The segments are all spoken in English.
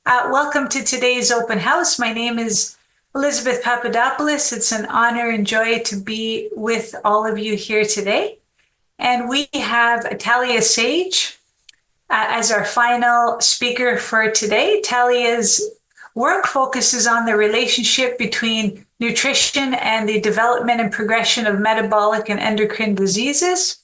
Welcome to today's open house. My name is Elizabeth Papadopoulos. It's an honor and joy to be with all of you here today. And we have Thalia Sage as our final speaker for today. Thalia's work focuses on the relationship between nutrition and the development and progression of metabolic and endocrine diseases.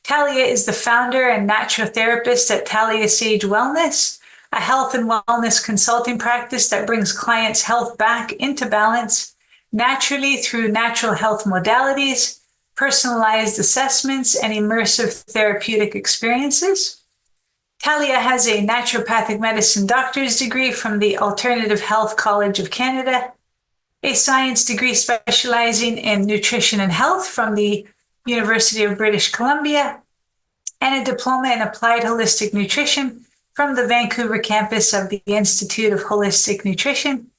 Thalia is the founder and naturotherapist at Thalia Sage Wellness, a health and wellness consulting practice that brings clients' health back into balance naturally through natural health modalities, personalized assessments, and immersive therapeutic experiences. Thalia has a naturopathic medicine doctor's degree from the Alternative Health College of Canada, a science degree specializing in nutrition and health from the University of British Columbia, and a diploma in applied holistic nutrition from the Vancouver campus of the Institute of Holistic Nutrition.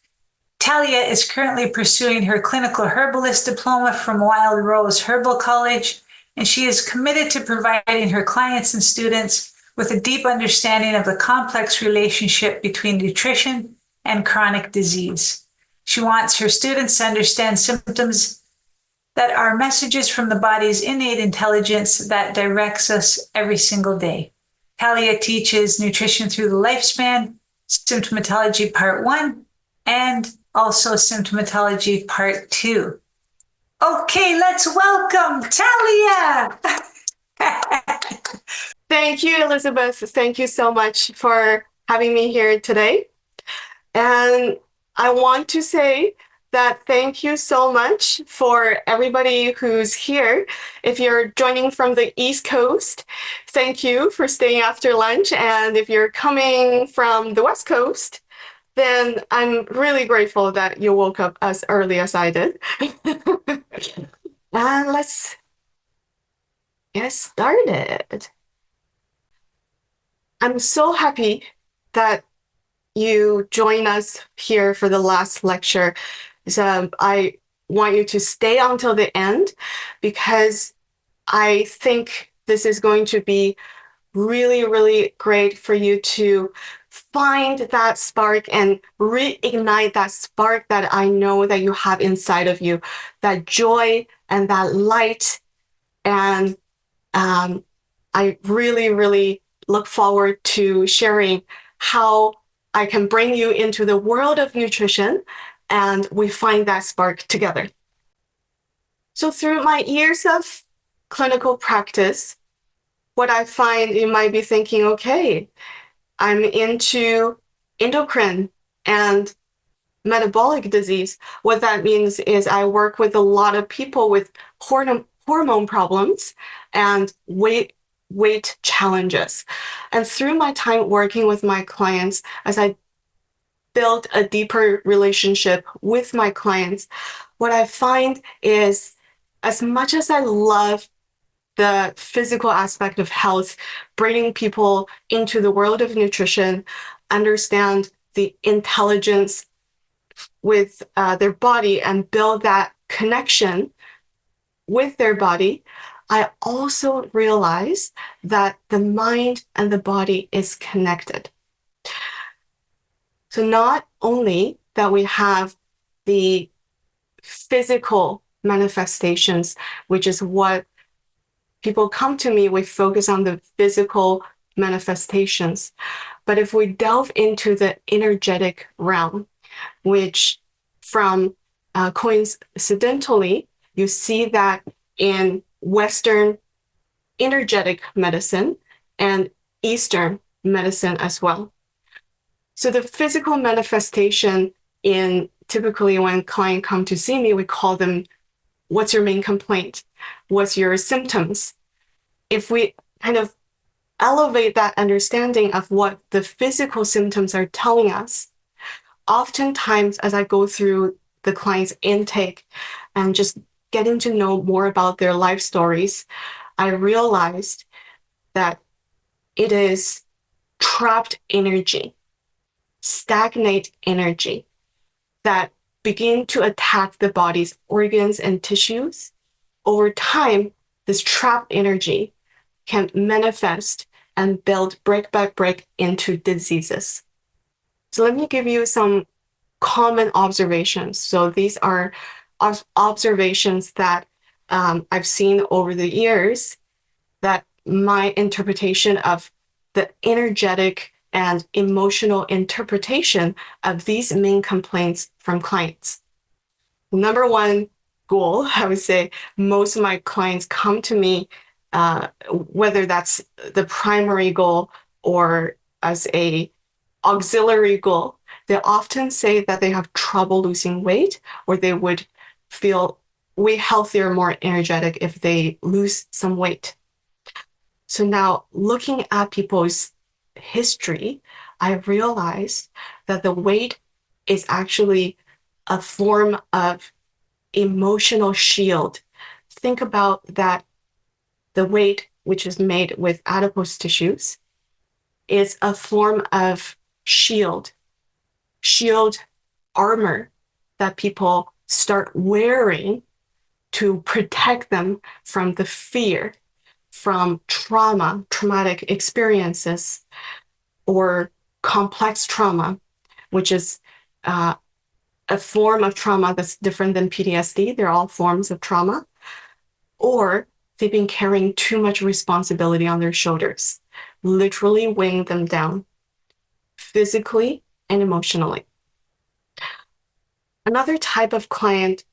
Thalia is currently pursuing her clinical herbalist diploma from Wild Rose Herbal College, and she is committed to providing her clients and students with a deep understanding of the complex relationship between nutrition and chronic disease. She wants her students to understand symptoms that are messages from the body's innate intelligence that directs us every single day. Tahlia teaches nutrition through the lifespan, symptomatology part 1, and also symptomatology part 2. Okay, let's welcome Tahlia. Thank you, Elizabeth. Thank you so much for having me here today. And I want to say that thank you so much for everybody who's here. If you're joining from the East Coast, thank you for staying after lunch. And if you're coming from the West Coast, then I'm really grateful that you woke up as early as I did. And let's get started. I'm so happy that you join us here for the last lecture. So I want you to stay until the end because I think this is going to be really, really great for you to find that spark and reignite that spark that I know that you have inside of you, that joy and that light. And I really, really look forward to sharing how I can bring you into the world of nutrition and we find that spark together. So through my years of clinical practice, what I find, you might be thinking, okay, I'm into endocrine and metabolic disease. What that means is I work with a lot of people with hormone problems and weight challenges. And through my time working with my clients, as I build a deeper relationship with my clients, what I find is as much as I love the physical aspect of health, bringing people into the world of nutrition, understand the intelligence with their body and build that connection with their body, I also realize that the mind and the body is connected. So not only that we have the physical manifestations, which is what people come to me, we focus on the physical manifestations. But if we delve into the energetic realm, which from coincidentally, you see that in Western energetic medicine and Eastern medicine as well. So the physical manifestation in typically when clients come to see me, we call them, what's your main complaint? What's your symptoms? If we kind of elevate that understanding of what the physical symptoms are telling us, oftentimes as I go through the client's intake and just getting to know more about their life stories, I realized that it is trapped energy, stagnate energy that begin to attack the body's organs and tissues. Over time, this trapped energy can manifest and build brick by brick into diseases. So let me give you some common observations. So these are observations that I've seen over the years that my interpretation of the energetic and emotional interpretation of these main complaints from clients. Number one goal, I would say most of my clients come to me, whether that's the primary goal or as a auxiliary goal, they often say that they have trouble losing weight or they would feel way healthier, more energetic if they lose some weight. So now looking at people's history, I realized that the weight is actually a form of emotional shield. Think about that the weight, which is made with adipose tissues, is a form of shield armor that people start wearing to protect them from the fear, from traumatic experiences, or complex trauma, which is a form of trauma that's different than PTSD. They're all forms of trauma. Or they've been carrying too much responsibility on their shoulders, literally weighing them down physically and emotionally. Another type of client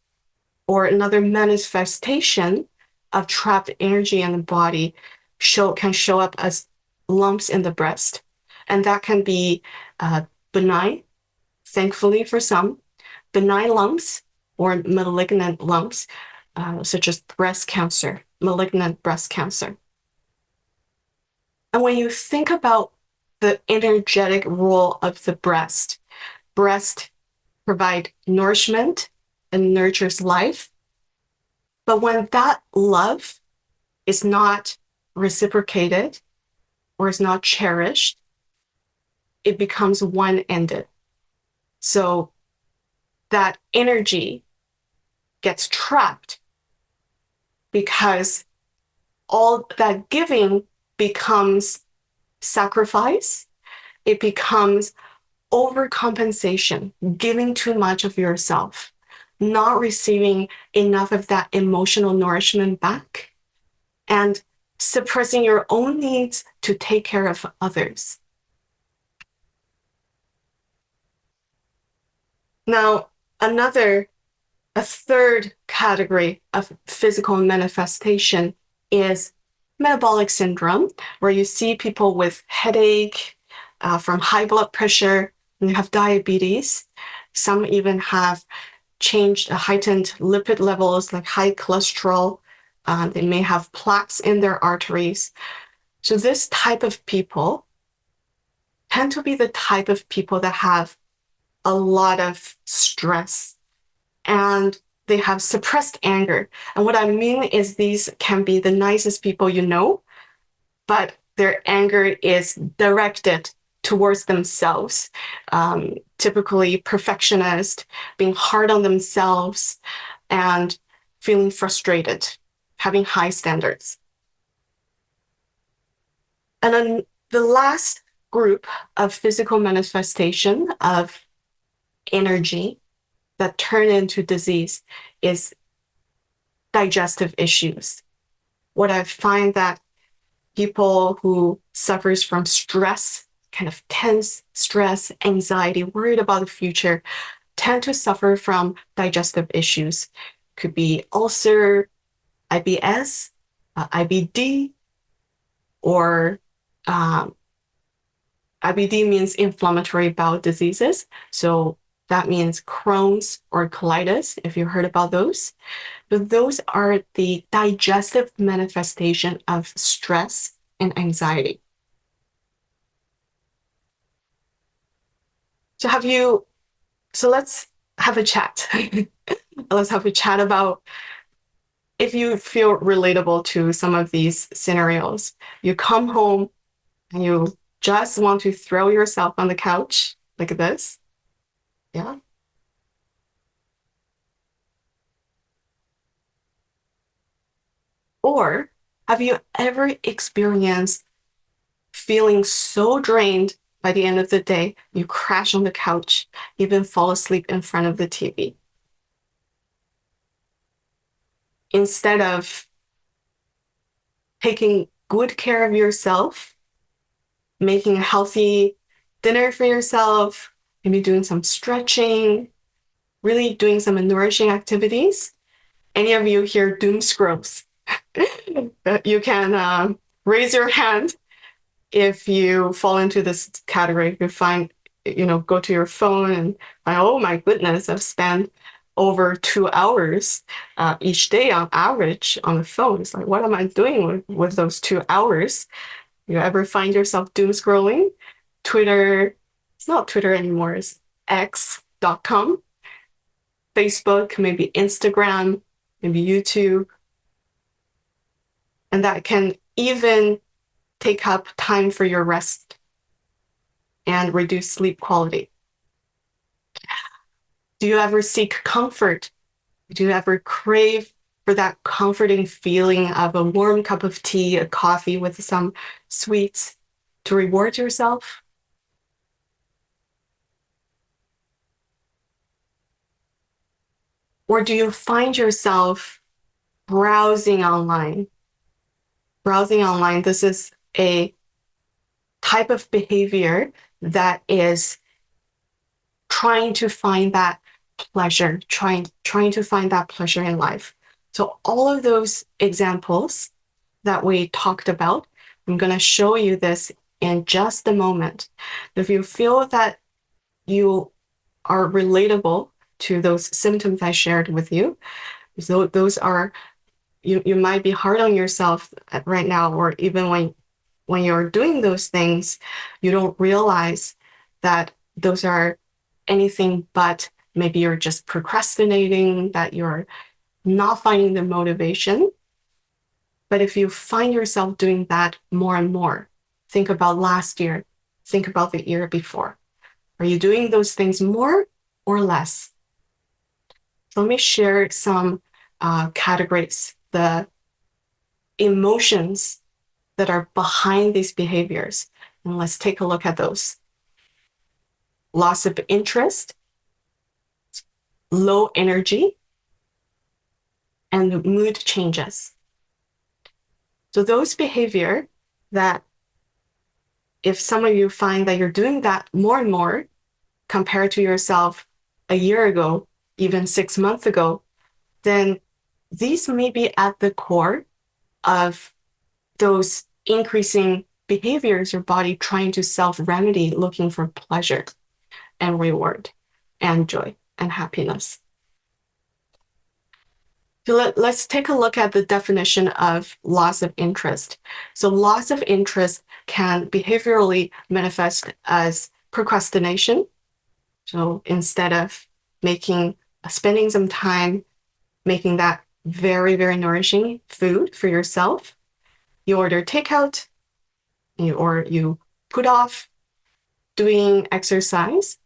or another manifestation of trapped energy in the body can show up as lumps in the breast. And that can be benign, thankfully for some, benign lumps or malignant lumps, such as breast cancer, malignant breast cancer. And when you think about the energetic role of the breast provide nourishment and nurtures life. But when that love is not reciprocated or is not cherished, it becomes one-ended. So that energy gets trapped because all that giving becomes sacrifice. It becomes overcompensation, giving too much of yourself, not receiving enough of that emotional nourishment back, and suppressing your own needs to take care of others. Now, a third category of physical manifestation is metabolic syndrome, where you see people with headache, from high blood pressure, and you have diabetes. Some even have changed, heightened lipid levels like high cholesterol. They may have plaques in their arteries. So this type of people tend to be the type of people that have a lot of stress and they have suppressed anger. And what I mean is these can be the nicest people you know, but their anger is directed towards themselves, typically perfectionist, being hard on themselves, and feeling frustrated, having high standards. And then the last group of physical manifestation of energy that turn into disease is digestive issues. What I find that people who suffers from stress, kind of tense stress, anxiety, worried about the future, tend to suffer from digestive issues. Could be ulcer, IBS, IBD, or IBD means inflammatory bowel diseases. So that means Crohn's or colitis, if you heard about those. But those are the digestive manifestation of stress and anxiety. So let's have a chat. Let's have a chat about if you feel relatable to some of these scenarios. You come home and you just want to throw yourself on the couch like this. Yeah. Or have you ever experienced feeling so drained by the end of the day, you crash on the couch, even fall asleep in front of the TV. Instead of taking good care of yourself, making a healthy dinner for yourself, maybe doing some stretching, really doing some nourishing activities. Any of you here doom scrolls? You can raise your hand if you fall into this category. If you find, go to your phone and find, oh my goodness, I've spent over 2 hours each day on average on the phone. It's like, what am I doing with those 2 hours? You ever find yourself doom scrolling? Twitter, it's not Twitter anymore, it's x.com. Facebook, maybe Instagram, maybe YouTube. And that can even take up time for your rest and reduce sleep quality. Do you ever seek comfort? Do you ever crave for that comforting feeling of a warm cup of tea, a coffee with some sweets to reward yourself? Or do you find yourself browsing online? Browsing online, this is a type of behavior that is trying to find that pleasure, trying to find that pleasure in life. So all of those examples that we talked about, I'm going to show you this in just a moment. If you feel that you are relatable to those symptoms I shared with you, so those are, you might be hard on yourself right now, or even when you're doing those things, you don't realize that those are anything but maybe you're just procrastinating, that you're not finding the motivation. But if you find yourself doing that more and more, think about last year, think about the year before. Are you doing those things more or less? So let me share some categories, the emotions that are behind these behaviors. And let's take a look at those. Loss of interest, low energy, and mood changes. So those behavior that if some of you find that you're doing that more and more compared to yourself a year ago, even 6 months ago, then these may be at the core of those increasing behaviors, your body trying to self-remedy, looking for pleasure and reward and joy and happiness. So let's take a look at the definition of loss of interest. So loss of interest can behaviorally manifest as procrastination. So instead of spending some time making that very, very nourishing food for yourself, you order takeout, or you put off doing exercise.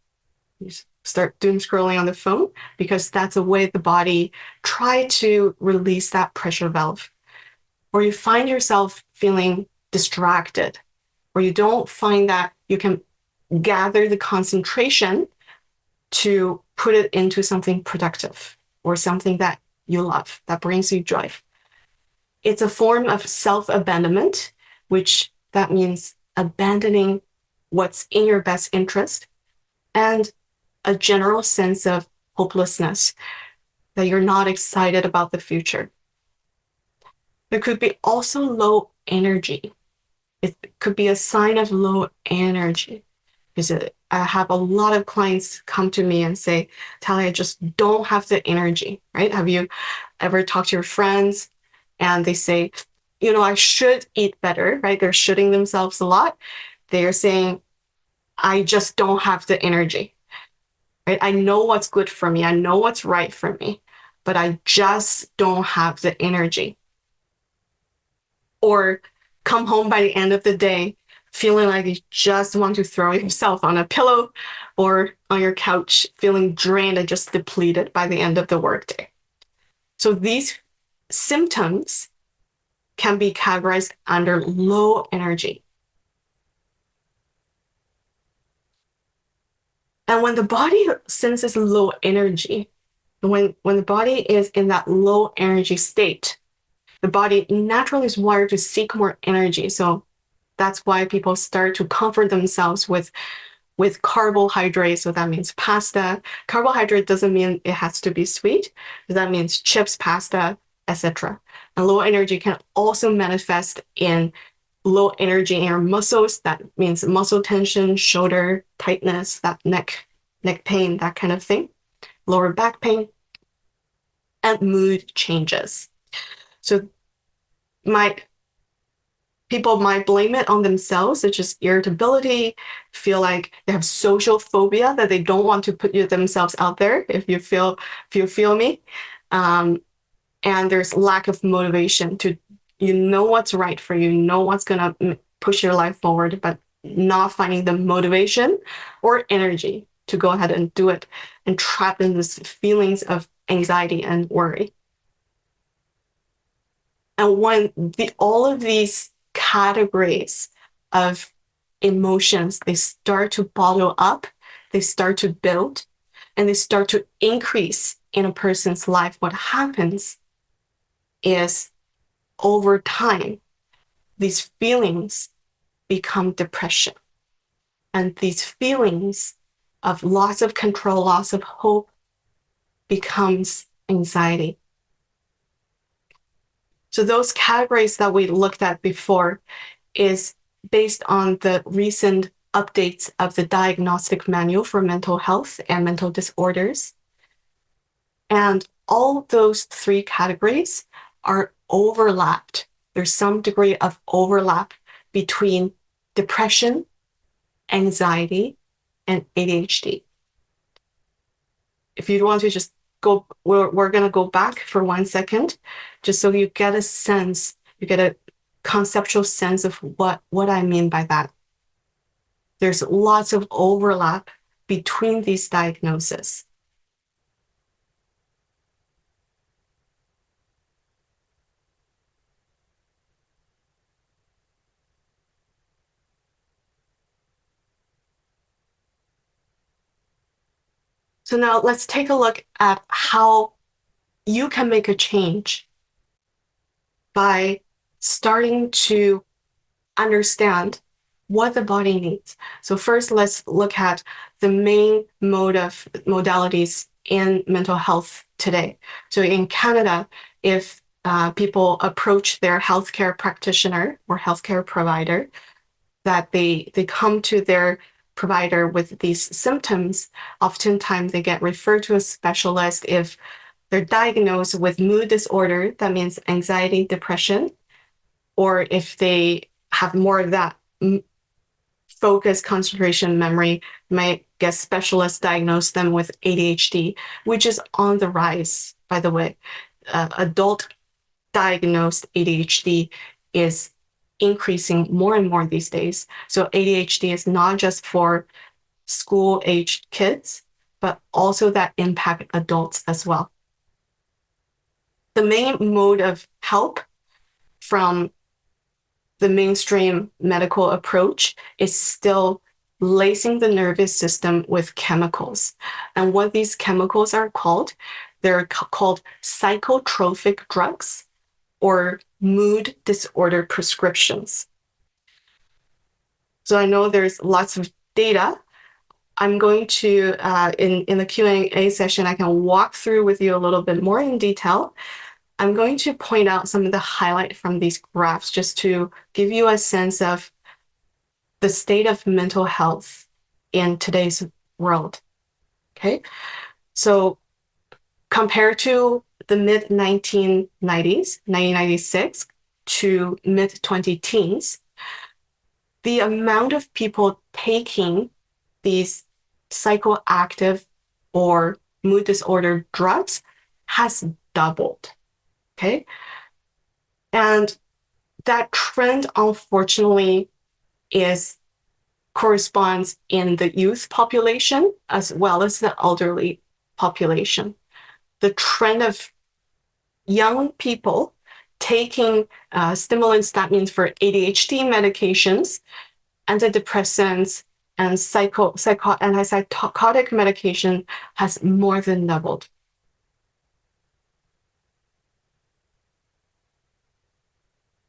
You start doom scrolling on the phone because that's a way the body try to release that pressure valve. Or you find yourself feeling distracted, or you don't find that you can gather the concentration to put it into something productive or something that you love, that brings you joy. It's a form of self-abandonment, which that means abandoning what's in your best interest, and a general sense of hopelessness, that you're not excited about the future. There could be also low energy. It could be a sign of low energy. Because I have a lot of clients come to me and say, Thalia, I just don't have the energy, right? Have you ever talked to your friends and they say, I should eat better, right? They're shooting themselves a lot. They're saying, I just don't have the energy, right? I know what's good for me. I know what's right for me, but I just don't have the energy. Or come home by the end of the day feeling like you just want to throw yourself on a pillow or on your couch, feeling drained and just depleted by the end of the workday. So these symptoms can be categorized under low energy. And when the body senses low energy, when the body is in that low energy state, the body naturally is wired to seek more energy. So that's why people start to comfort themselves with carbohydrates. So that means pasta. Carbohydrate doesn't mean it has to be sweet. That means chips, pasta, etc. And low energy can also manifest in low energy in your muscles. That means muscle tension, shoulder tightness, that neck pain, that kind of thing, lower back pain, and mood changes. So people might blame it on themselves, such as irritability, feel like they have social phobia, that they don't want to put themselves out there, if you feel me. And there's lack of motivation to, what's right for you, what's going to push your life forward, but not finding the motivation or energy to go ahead and do it, and trapped in these feelings of anxiety and worry. And when all of these categories of emotions, they start to bottle up, they start to build, and they start to increase in a person's life, what happens is, over time, these feelings become depression. And these feelings of loss of control, loss of hope, becomes anxiety. So those categories that we looked at before is based on the recent updates of the Diagnostic Manual for Mental Health and Mental Disorders. And all those three categories are overlapped. There's some degree of overlap between depression, anxiety, and ADHD. If you want to just go, we're going to go back for 1 second, just so you get a sense, you get a conceptual sense of what I mean by that. There's lots of overlap between these diagnoses. So now let's take a look at how you can make a change by starting to understand what the body needs. So first, let's look at the main mode of modalities in mental health today. So in Canada, if people approach their healthcare practitioner or healthcare provider, that they come to their provider with these symptoms, oftentimes they get referred to a specialist. If they're diagnosed with mood disorder, that means anxiety, depression, or if they have more of that focus, concentration, memory, might get specialists diagnose them with ADHD, which is on the rise, by the way. Adult diagnosed ADHD is increasing more and more these days. So ADHD is not just for school-aged kids, but also that impact adults as well. The main mode of help from the mainstream medical approach is still lacing the nervous system with chemicals. And what these chemicals are called, they're called psychotropic drugs or mood disorder prescriptions. So I know there's lots of data. I'm going to, in the Q&A session, I can walk through with you a little bit more in detail. I'm going to point out some of the highlight from these graphs just to give you a sense of the state of mental health in today's world. Okay, so compared to the mid-1990s, 1996 to mid-2010s, the amount of people taking these psychoactive or mood disorder drugs has doubled. Okay. And that trend, unfortunately, corresponds in the youth population as well as the elderly population. The trend of young people taking stimulants, that means for ADHD medications, antidepressants, and antipsychotic medication has more than doubled.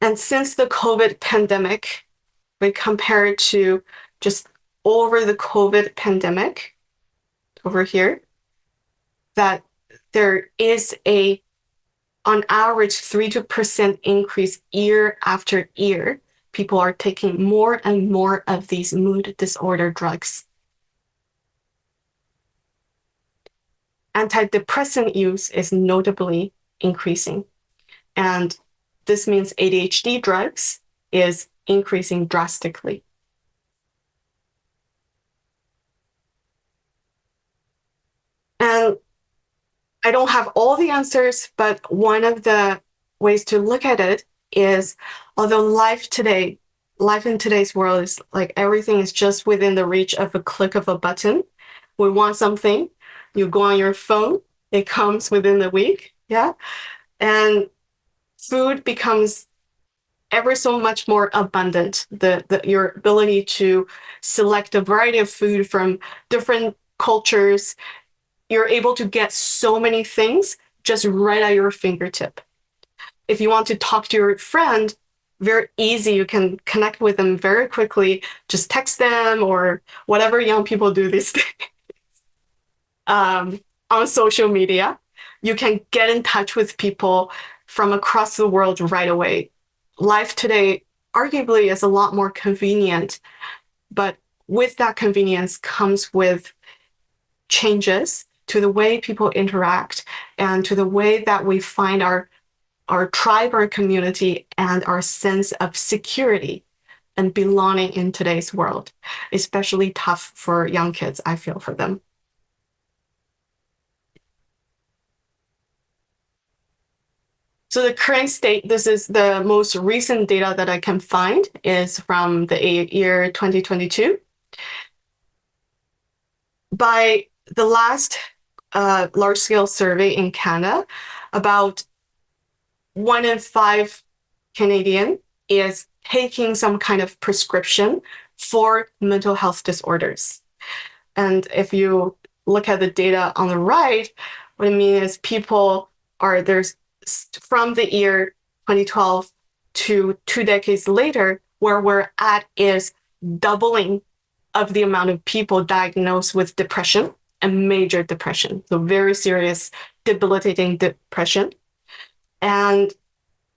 And since the COVID pandemic, we compare it to just over the COVID pandemic over here, that there is on average, 3% increase year after year. People are taking more and more of these mood disorder drugs. Antidepressant use is notably increasing. And this means ADHD drugs is increasing drastically. And I don't have all the answers, but one of the ways to look at it is, although life in today's world is like everything is just within the reach of a click of a button. We want something, you go on your phone, it comes within the week, yeah? And food becomes ever so much more abundant. Your ability to select a variety of food from different cultures, you're able to get so many things just right at your fingertip. If you want to talk to your friend, very easy, you can connect with them very quickly, just text them or whatever young people do these days. On social media, you can get in touch with people from across the world right away. Life today arguably is a lot more convenient, but with that convenience comes with changes to the way people interact and to the way that we find our tribe, our community, and our sense of security and belonging in today's world, especially tough for young kids, I feel for them. So the current state, this is the most recent data that I can find, is from the year 2022. By the last large-scale survey in Canada, about 1 in 5 Canadian is taking some kind of prescription for mental health disorders. And if you look at the data on the right, what I mean is there's from the year 2012 to 2 decades later, where we're at is doubling of the amount of people diagnosed with depression and major depression, so very serious, debilitating depression. And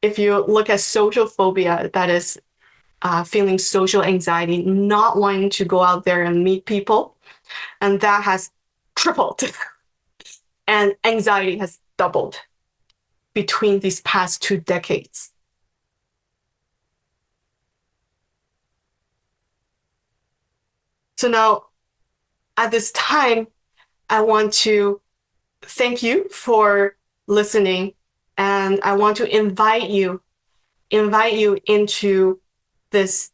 if you look at social phobia, that is feeling social anxiety, not wanting to go out there and meet people, and that has tripled. And anxiety has doubled between these past 2 decades. So now, at this time, I want to thank you for listening, and I want to invite you into this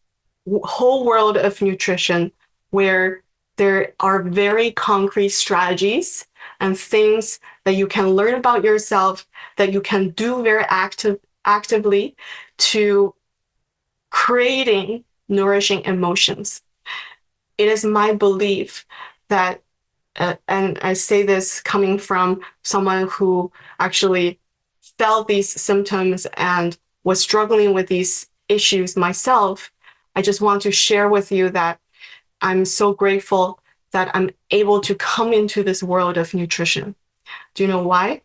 whole world of nutrition where there are very concrete strategies and things that you can learn about yourself, that you can do very actively to creating nourishing emotions. It is my belief that, and I say this coming from someone who actually felt these symptoms and was struggling with these issues myself, I just want to share with you that I'm so grateful that I'm able to come into this world of nutrition. Do you know why?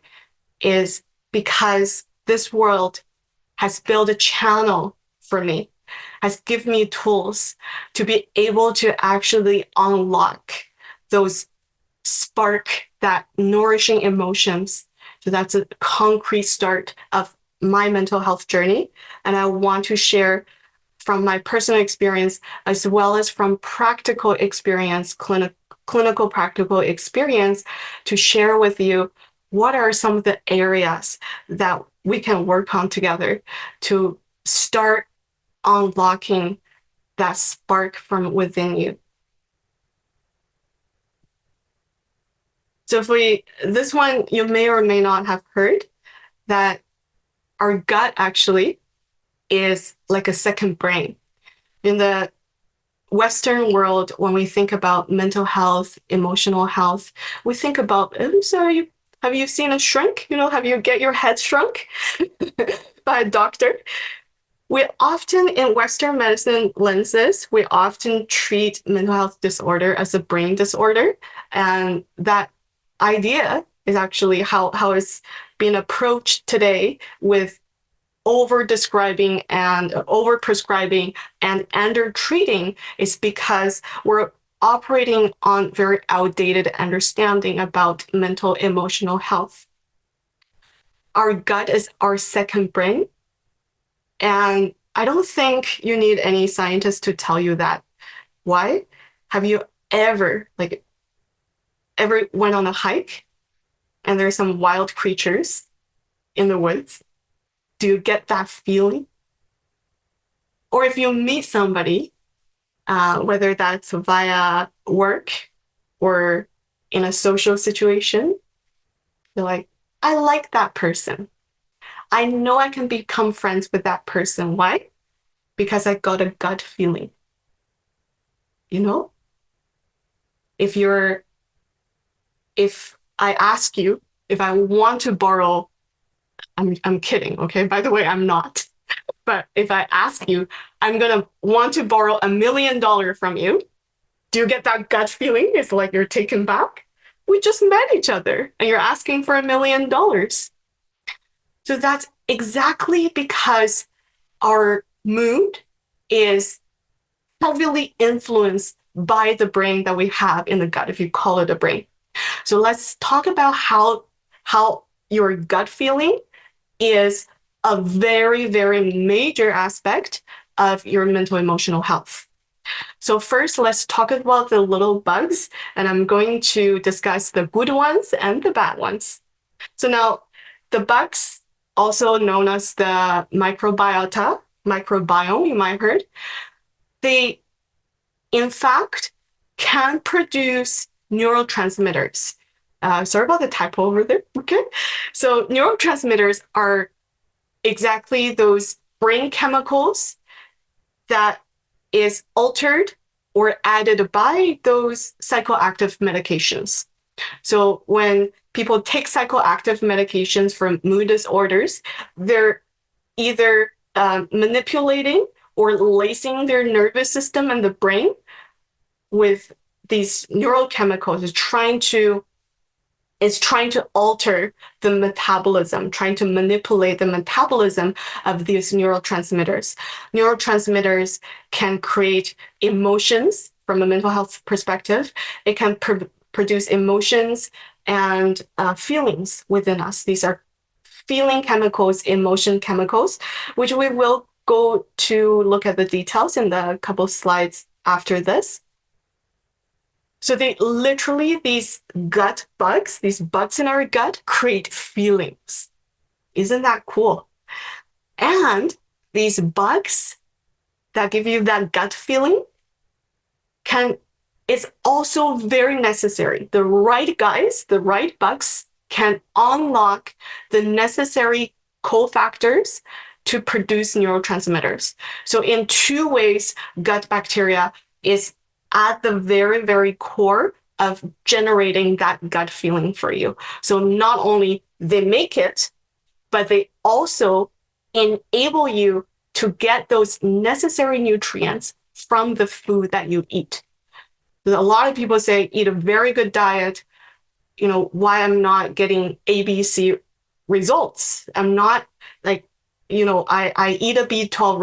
Is because this world has built a channel for me, has given me tools to be able to actually unlock those that nourishing emotions. So that's a concrete start of my mental health journey. And I want to share from my personal experience, as well as from practical experience, clinical practical experience, to share with you what are some of the areas that we can work on together to start unlocking that spark from within you. So this one, you may or may not have heard that our gut actually is like a second brain. In the Western world, when we think about mental health, emotional health, we think about, have you seen a shrink? Have you get your head shrunk by a doctor? We often, in Western medicine lenses, we often treat mental health disorder as a brain disorder. And that idea is actually how it's being approached today with over describing and over prescribing and under treating is because we're operating on very outdated understanding about mental emotional health. Our gut is our second brain. And I don't think you need any scientist to tell you that. Why? Have you ever went on a hike and there's some wild creatures in the woods? Do you get that feeling? Or if you meet somebody, whether that's via work or in a social situation, you're like, I like that person. I know I can become friends with that person. Why? Because I got a gut feeling. If I ask you if I want to borrow, I'm kidding, okay? By the way, I'm not. But if I ask you, I'm gonna want to borrow $1 million from you, do you get that gut feeling? It's like you're taken back. We just met each other and you're asking for $1 million. So that's exactly because our mood is heavily influenced by the brain that we have in the gut, if you call it a brain. So let's talk about how your gut feeling is a very, very major aspect of your mental emotional health. So first, let's talk about the little bugs, and I'm going to discuss the good ones and the bad ones. So now, the bugs, also known as the microbiome, you might have heard, they, in fact, can produce neurotransmitters. Sorry about the typo over there. Okay. So neurotransmitters are exactly those brain chemicals that is altered or added by those psychoactive medications. So when people take psychoactive medications for mood disorders, they're either manipulating or lacing their nervous system and the brain with these neurochemicals. It's trying to alter the metabolism, trying to manipulate the metabolism of these neurotransmitters. Neurotransmitters can create emotions from a mental health perspective. It can produce emotions and feelings within us. These are feeling chemicals, emotion chemicals, which we will go to look at the details in the couple slides after this. So these gut bugs, these bugs in our gut create feelings. Isn't that cool? And these bugs that give you that gut feeling is also very necessary. The right guys, the right bugs can unlock the necessary cofactors to produce neurotransmitters. So in two ways, gut bacteria is at the very, very core of generating that gut feeling for you. So not only they make it, but they also enable you to get those necessary nutrients from the food that you eat. A lot of people say, eat a very good diet, why I'm not getting ABC results. I'm not like, I eat a B12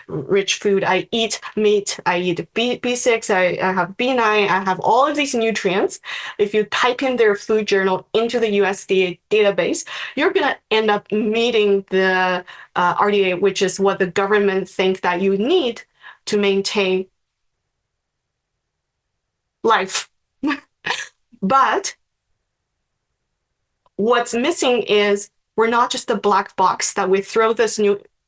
rich food. I eat meat. I eat B6. I have B9. I have all of these nutrients. If you type in their food journal into the USDA database, you're going to end up meeting the RDA, which is what the government think that you need to maintain life. But what's missing is we're not just a black box that we throw this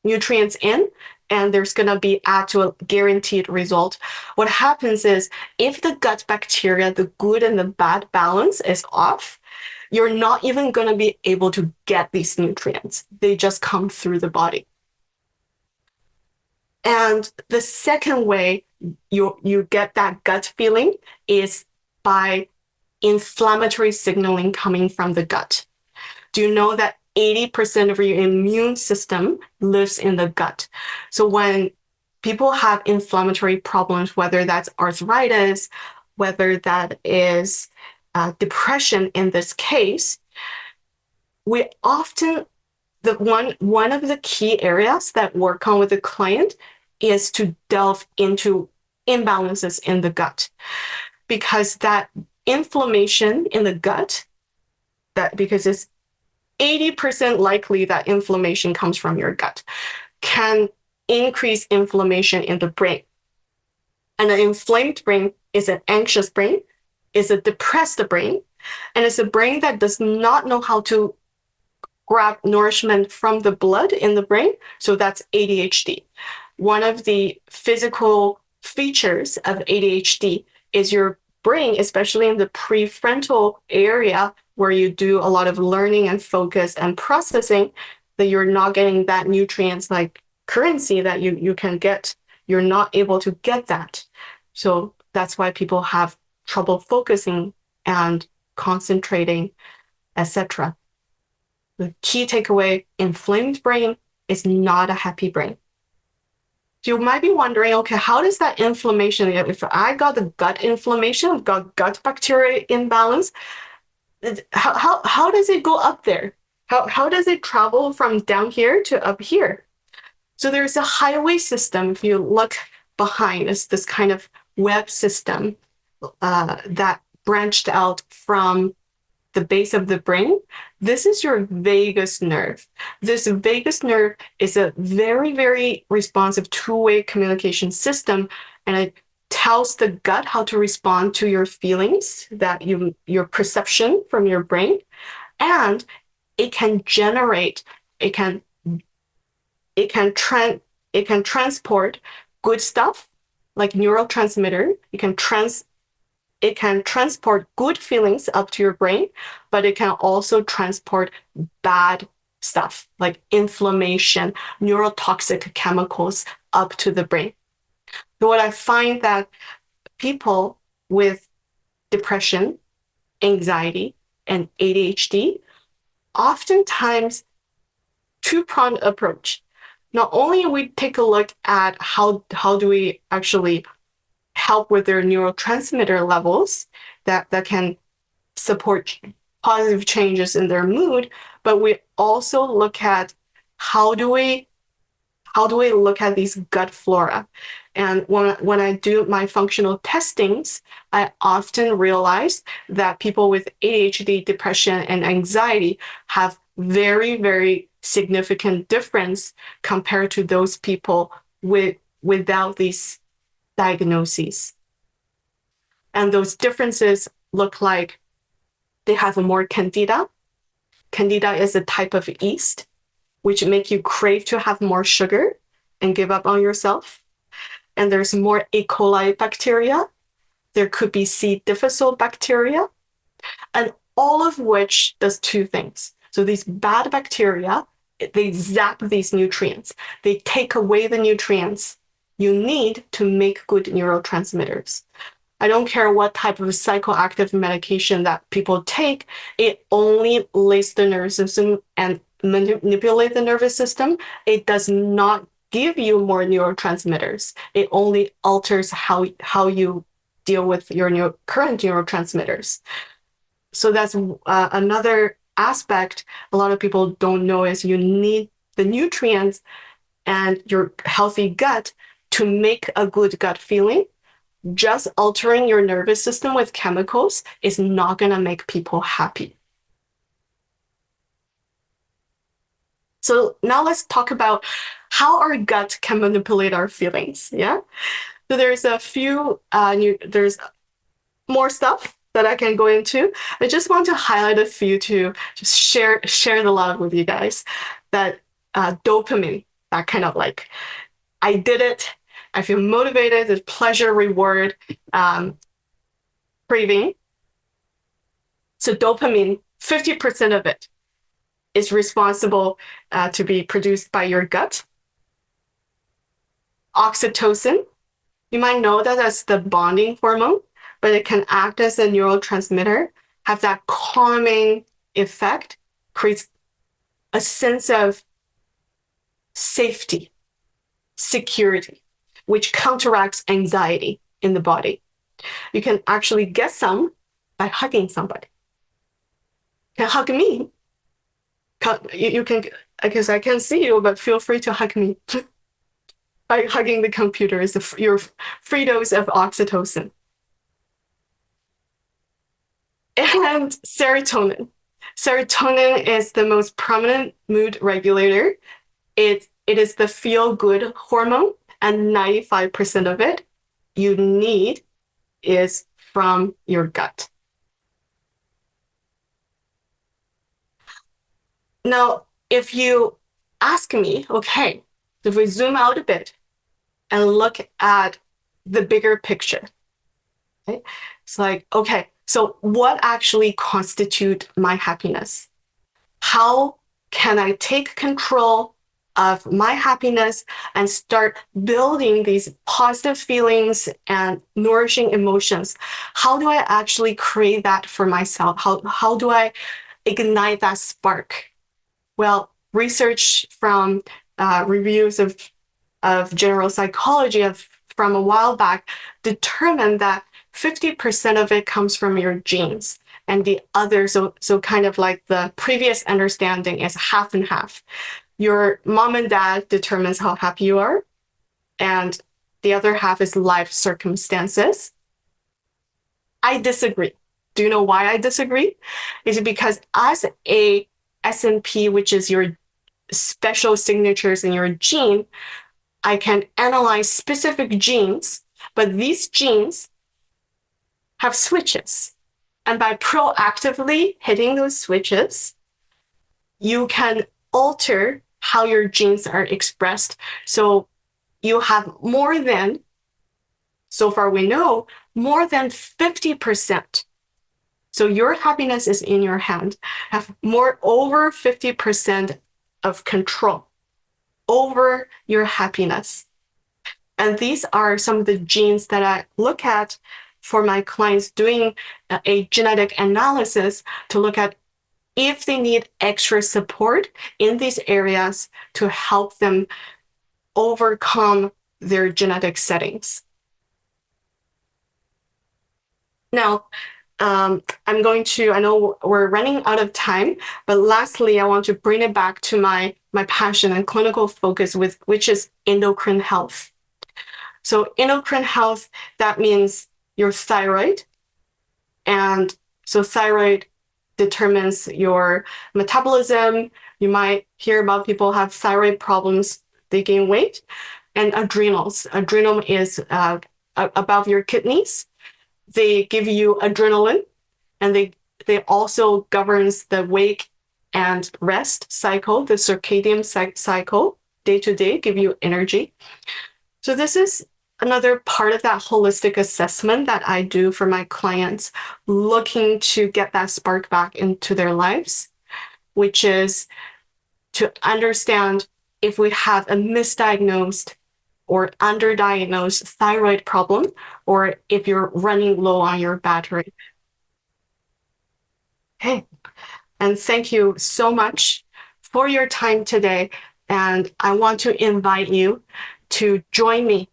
nutrients in and there's going to be actual guaranteed result. What happens is if the gut bacteria, the good and the bad balance is off, you're not even going to be able to get these nutrients. They just come through the body. And the second way you get that gut feeling is by inflammatory signaling coming from the gut. Do you know that 80% of your immune system lives in the gut? So when people have inflammatory problems, whether that's arthritis, whether that is depression in this case, we often one of the key areas that work on with the client is to delve into imbalances in the gut, because that inflammation in the gut, that because it's 80% likely that inflammation comes from your gut, can increase inflammation in the brain. And an inflamed brain is an anxious brain, is a depressed brain, and it's a brain that does not know how to grab nourishment from the blood in the brain. So that's ADHD. One of the physical features of ADHD is your brain, especially in the prefrontal area where you do a lot of learning and focus and processing, that you're not getting that nutrients like currency that you can get. You're not able to get that. So that's why people have trouble focusing and concentrating, etc. The key takeaway, inflamed brain is not a happy brain. You might be wondering, okay, how does that inflammation, if I got the gut inflammation, I've got gut bacteria imbalance, how does it go up there? How does it travel from down here to up here? So there's a highway system. If you look behind, it's this kind of web system that branched out from the base of the brain. This is your vagus nerve. This vagus nerve is a very, very responsive two-way communication system, and it tells the gut how to respond to your feelings, that your perception from your brain, and it can generate, it can transport good stuff like neurotransmitter. It can transport good feelings up to your brain, but it can also transport bad stuff like inflammation, neurotoxic chemicals up to the brain. So what I find that people with depression, anxiety, and ADHD, oftentimes two-pronged approach. Not only we take a look at how do we actually help with their neurotransmitter levels that can support positive changes in their mood, but we also look at how do we look at these gut flora. And when I do my functional testings, I often realize that people with ADHD, depression, and anxiety have very, very significant difference compared to those people without these diagnoses. And those differences look like they have more candida. Candida is a type of yeast which make you crave to have more sugar and give up on yourself. And there's more E. coli bacteria. There could be C. difficile bacteria, and all of which does two things. So these bad bacteria, they zap these nutrients. They take away the nutrients you need to make good neurotransmitters. I don't care what type of psychoactive medication that people take, it only lays the nervous system and manipulate the nervous system. It does not give you more neurotransmitters. It only alters how you deal with your current neurotransmitters. So that's another aspect a lot of people don't know, is you need the nutrients and your healthy gut to make a good gut feeling. Just altering your nervous system with chemicals is not going to make people happy. So now let's talk about how our gut can manipulate our feelings. Yeah. So there's a few, there's more stuff that I can go into. I just want to highlight a few to just share the love with you guys. That dopamine, that kind of like, I did it, I feel motivated, the pleasure reward craving. So dopamine, 50% of it is responsible to be produced by your gut. Oxytocin, you might know that as the bonding hormone, but it can act as a neurotransmitter, have that calming effect, creates a sense of safety, security, which counteracts anxiety in the body. You can actually get some by hugging somebody. You can hug me. You can, because I can't see you, but feel free to hug me. By hugging the computer is your free dose of oxytocin. And serotonin. Serotonin is the most prominent mood regulator. It is the feel-good hormone, and 95% of it you need is from your gut. Now, if you ask me, okay, if we zoom out a bit and look at the bigger picture, okay? It's like, okay, so what actually constitutes my happiness? How can I take control of my happiness and start building these positive feelings and nourishing emotions? How do I actually create that for myself? How do I ignite that spark? Well, research from reviews of general psychology from a while back determined that 50% of it comes from your genes, and the other, so kind of like the previous understanding is half and half. Your mom and dad determines how happy you are, and the other half is life circumstances. I disagree. Do you know why I disagree? Is it because as a SNP, which is your special signatures in your gene, I can analyze specific genes, but these genes have switches. And by proactively hitting those switches, you can alter how your genes are expressed. So you have more than, so far we know, more than 50%. So your happiness is in your hand, have over 50% of control over your happiness. And these are some of the genes that I look at for my clients doing a genetic analysis to look at if they need extra support in these areas to help them overcome their genetic settings. Now, I know we're running out of time, but lastly, I want to bring it back to my passion and clinical focus which is endocrine health. So endocrine health, that means your thyroid. And so thyroid determines your metabolism. You might hear about people have thyroid problems, they gain weight. And adrenals. Adrenal is above your kidneys. They give you adrenaline, and they also governs the wake and rest cycle, the circadian cycle, day to day, give you energy. So this is another part of that holistic assessment that I do for my clients looking to get that spark back into their lives, which is to understand if we have a misdiagnosed or underdiagnosed thyroid problem, or if you're running low on your battery. Okay, and thank you so much for your time today. And I want to invite you to join me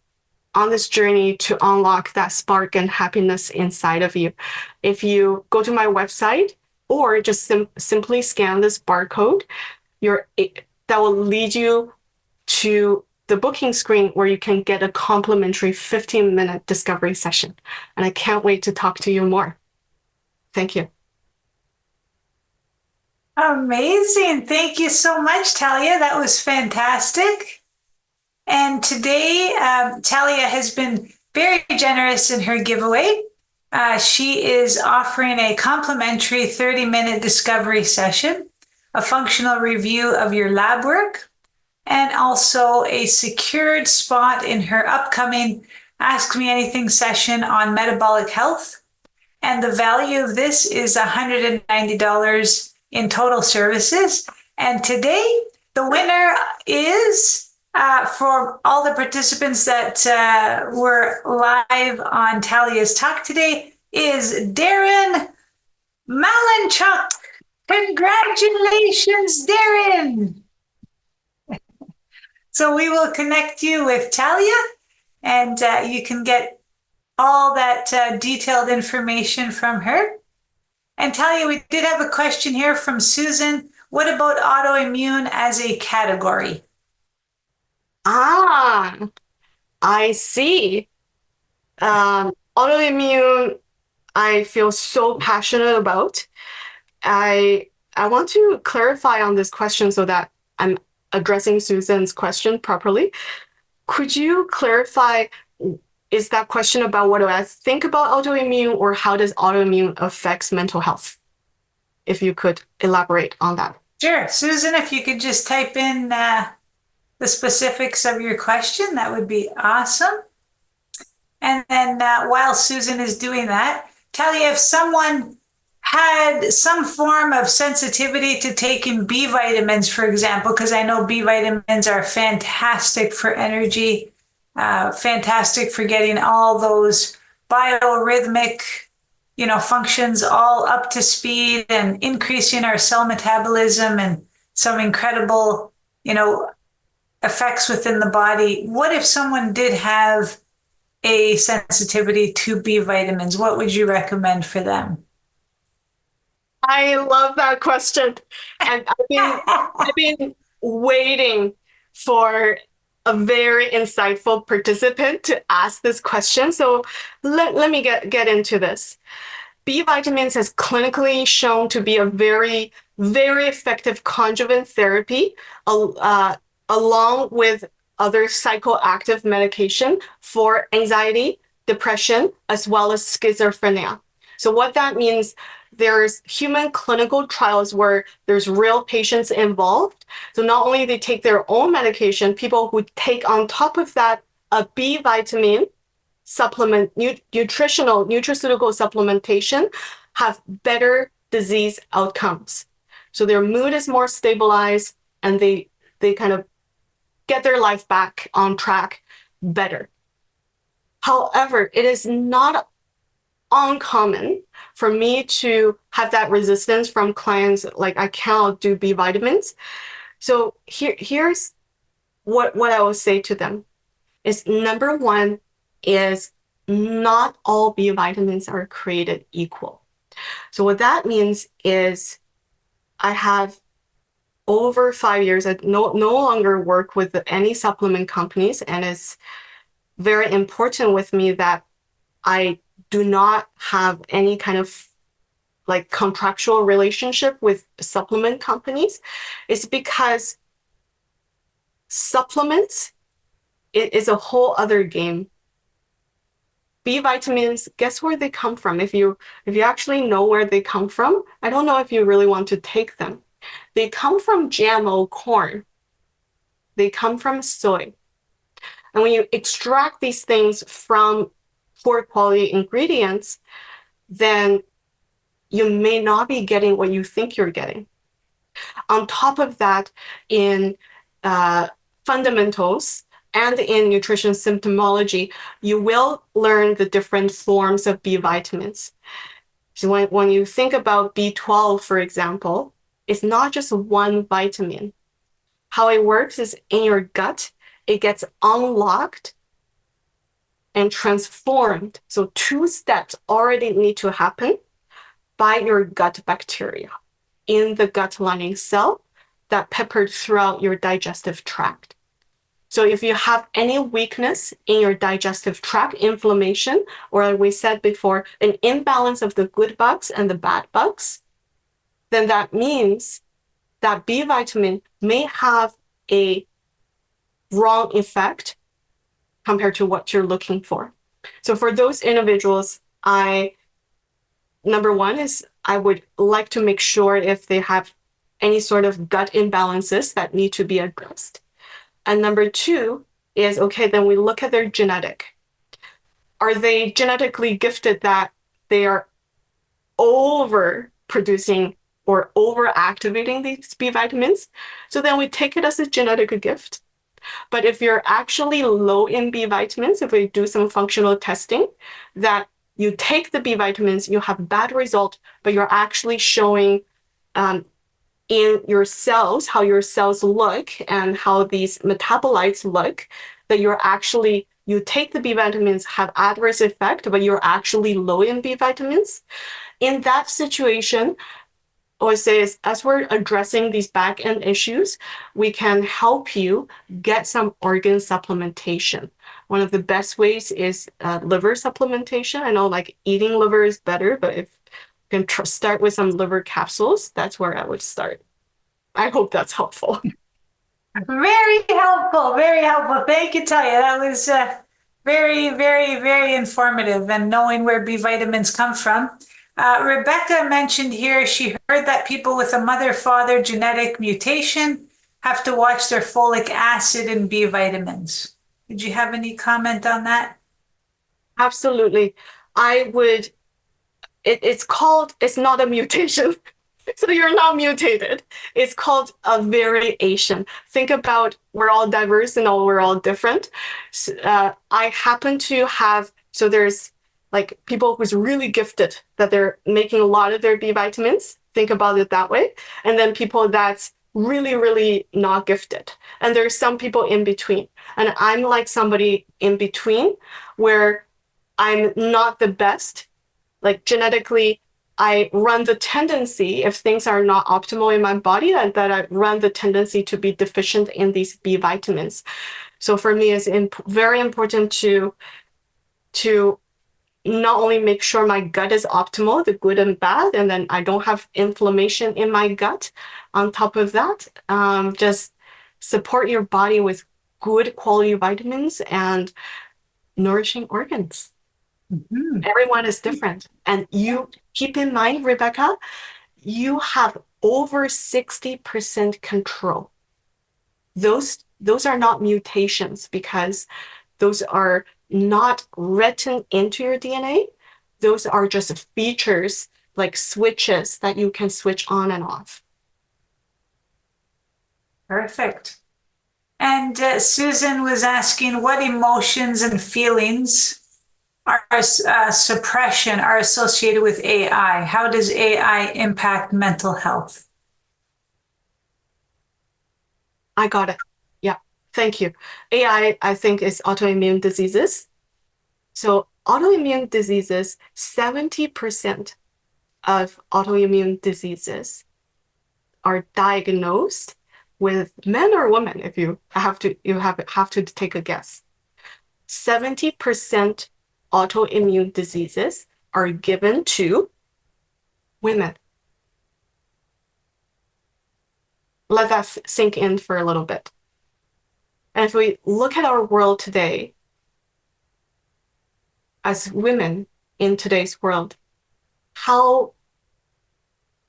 on this journey to unlock that spark and happiness inside of you. If you go to my website or just simply scan this barcode, that will lead you to the booking screen where you can get a complimentary 15-minute discovery session. And I can't wait to talk to you more. Thank you. Amazing. Thank you so much, Thalia. That was fantastic. And today, Thalia has been very generous in her giveaway. She is offering a complimentary 30-minute discovery session, a functional review of your lab work, and also a secured spot in her upcoming Ask Me Anything session on metabolic health. And the value of this is $190 in total services. And today, the winner is For all the participants that were live on Thalia's talk today is Darren Malinchuk. Congratulations, Darren. So we will connect you with Thalia, and you can get all that detailed information from her. And Thalia, we did have a question here from Susan. What about autoimmune as a category? Ah, I see. Autoimmune, I feel so passionate about. I want to clarify on this question so that I'm addressing Susan's question properly. Could you clarify, is that question about what do I think about autoimmune, or how does autoimmune affects mental health? If you could elaborate on that. Sure. Susan, if you could just type in the specifics of your question, that would be awesome. And then while Susan is doing that, Talia, if someone had some form of sensitivity to taking B vitamins, for example, because I know B vitamins are fantastic for energy, fantastic for getting all those biorhythmic, functions all up to speed and increasing our cell metabolism and some incredible, effects within the body. What if someone did have a sensitivity to B vitamins? What would you recommend for them? I love that question. And I've been waiting for a very insightful participant to ask this question. So let me get into this. B vitamins has clinically shown to be a very, very effective conjugate therapy, along with other psychoactive medication for anxiety, depression, as well as schizophrenia. So what that means, there's human clinical trials where there's real patients involved. So not only they take their own medication, people who take on top of that a B vitamin supplement, nutraceutical supplementation, have better disease outcomes. So their mood is more stabilized, and they kind of get their life back on track better. However, it is not uncommon for me to have that resistance from clients, like I cannot do B vitamins. So here's what I will say to them is, number one is not all B vitamins are created equal. So what that means is I have over 5 years, I no longer work with any supplement companies, and it's very important with me that I do not have any kind of like contractual relationship with supplement companies. It's because supplements, it is a whole other game. B vitamins, guess where they come from? If you actually know where they come from, I don't know if you really want to take them. They come from GMO corn. They come from soy. And when you extract these things from poor quality ingredients, then you may not be getting what you think you're getting. On top of that, in fundamentals and in nutrition symptomology, you will learn the different forms of B vitamins. So when you think about B12, for example, it's not just one vitamin. How it works is in your gut, it gets unlocked and transformed. So 2 steps already need to happen by your gut bacteria in the gut lining cell that peppered throughout your digestive tract. So if you have any weakness in your digestive tract, inflammation, or like we said before, an imbalance of the good bugs and the bad bugs, then that means that B vitamin may have a wrong effect compared to what you're looking for. So for those individuals, number one is I would like to make sure if they have any sort of gut imbalances that need to be addressed. And number two is, okay, then we look at their genetic. Are they genetically gifted that they are over producing or over activating these B vitamins? So then we take it as a genetic gift. But if you're actually low in B vitamins, if we do some functional testing, that you take the B vitamins, you have bad result, but you're actually showing in your cells, how your cells look and how these metabolites look, that you take the B vitamins, have adverse effect, but you're actually low in B vitamins. In that situation, or say as we're addressing these back end issues, we can help you get some organ supplementation. One of the best ways is liver supplementation. I know like eating liver is better, but if you can start with some liver capsules, that's where I would start. I hope that's helpful. Very helpful. Very helpful. Thank you, Thalia. That was very, very, very informative, and knowing where B vitamins come from. Rebecca mentioned here she heard that people with a mother-father genetic mutation have to watch their folic acid and B vitamins. Did you have any comment on that? Absolutely. It's not a mutation. So you're not mutated. It's called a variation. Think about we're all diverse and we're all different. I happen to have, so there's like people who's really gifted that they're making a lot of their B vitamins. Think about it that way. And then people that's really, really not gifted. And there's some people in between. And I'm like somebody in between where I'm not the best. Like genetically, I run the tendency, if things are not optimal in my body, that I run the tendency to be deficient in these B vitamins. So for me, it's very important to not only make sure my gut is optimal, the good and bad, and then I don't have inflammation in my gut. On top of that, just support your body with good quality vitamins and nourishing organs. Mm-hmm. Everyone is different. And you keep in mind, Rebecca, you have over 60% control. Those are not mutations because those are not written into your DNA. Those are just features like switches that you can switch on and off. Perfect. And Susan was asking what emotions and feelings suppression are associated with AI. How does AI impact mental health? I got it. Yeah, thank you. AI, I think, is autoimmune diseases. So autoimmune diseases, 70% of autoimmune diseases are diagnosed with men or women, if you have to take a guess. 70% autoimmune diseases are given to women. Let that sink in for a little bit. And if we look at our world today, as women in today's world, how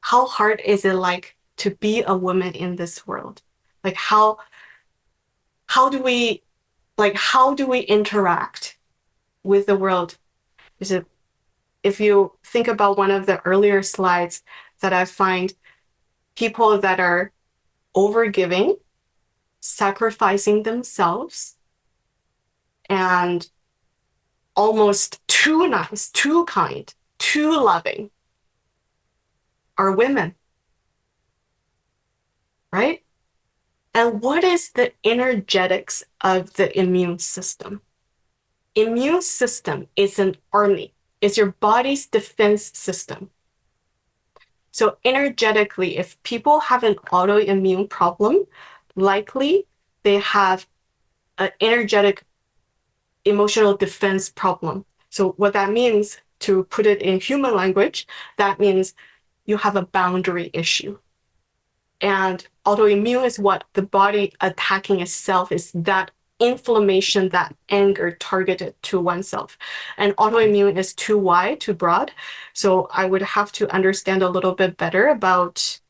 hard is it like to be a woman in this world? Like how do we interact with the world? Is it, if you think about one of the earlier slides, that I find people that are overgiving, sacrificing themselves, and almost too nice, too kind, too loving are women, right? And what is the energetics of the immune system? Immune system is an army. It's your body's defense system. So energetically, if people have an autoimmune problem, likely they have an energetic emotional defense problem. So what that means, to put it in human language, that means you have a boundary issue. And autoimmune is what the body attacking itself, is that inflammation, that anger targeted to oneself. And autoimmune is too wide, too broad. So I would have to understand a little bit better about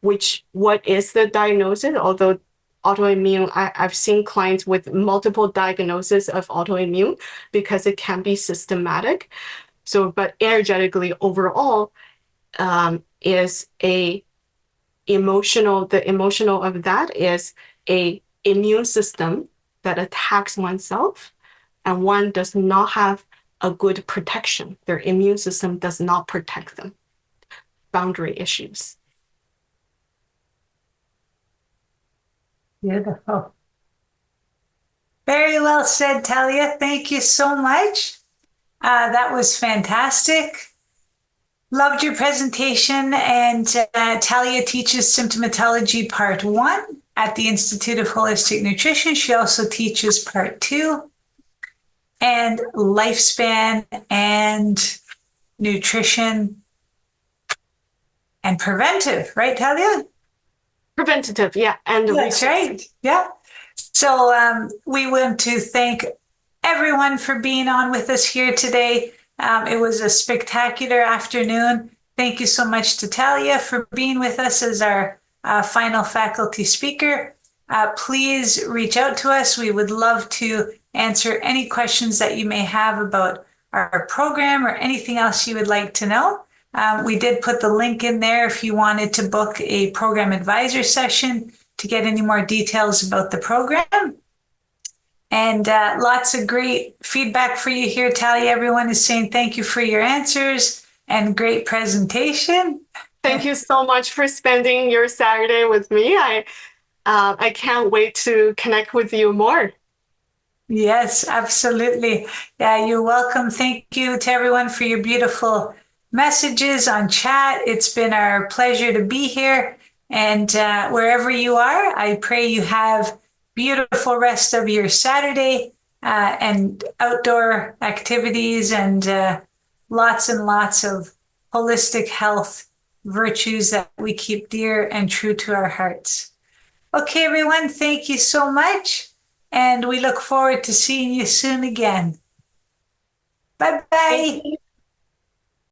what is the diagnosis. Although autoimmune, I've seen clients with multiple diagnoses of autoimmune because it can be systematic. So, but energetically overall is the emotional of that is a immune system that attacks oneself, and one does not have a good protection. Their immune system does not protect them. Boundary issues. Beautiful. Very well said, Thalia. Thank you so much. That was fantastic. Loved your presentation. And Thalia teaches symptomatology part 1 at the Institute of Holistic Nutrition. She also teaches part 2 and lifespan and nutrition and preventive, right, Thalia? Preventative, yeah. And That's right. Yeah. So we want to thank everyone for being on with us here today. It was a spectacular afternoon. Thank you so much to Tahlia for being with us as our final faculty speaker. Please reach out to us. We would love to answer any questions that you may have about our program or anything else you would like to know. We did put the link in there if you wanted to book a program advisor session to get any more details about the program. And lots of great feedback for you here, Tahlia. Everyone is saying thank you for your answers and great presentation. Thank you so much for spending your Saturday with me. I can't wait to connect with you more. Yes, absolutely. Yeah, you're welcome. Thank you to everyone for your beautiful messages on chat. It's been our pleasure to be here. And wherever you are, I pray you have beautiful rest of your Saturday and outdoor activities and lots of holistic health virtues that we keep dear and true to our hearts. Okay, everyone, thank you so much. And we look forward to seeing you soon again. Bye-bye.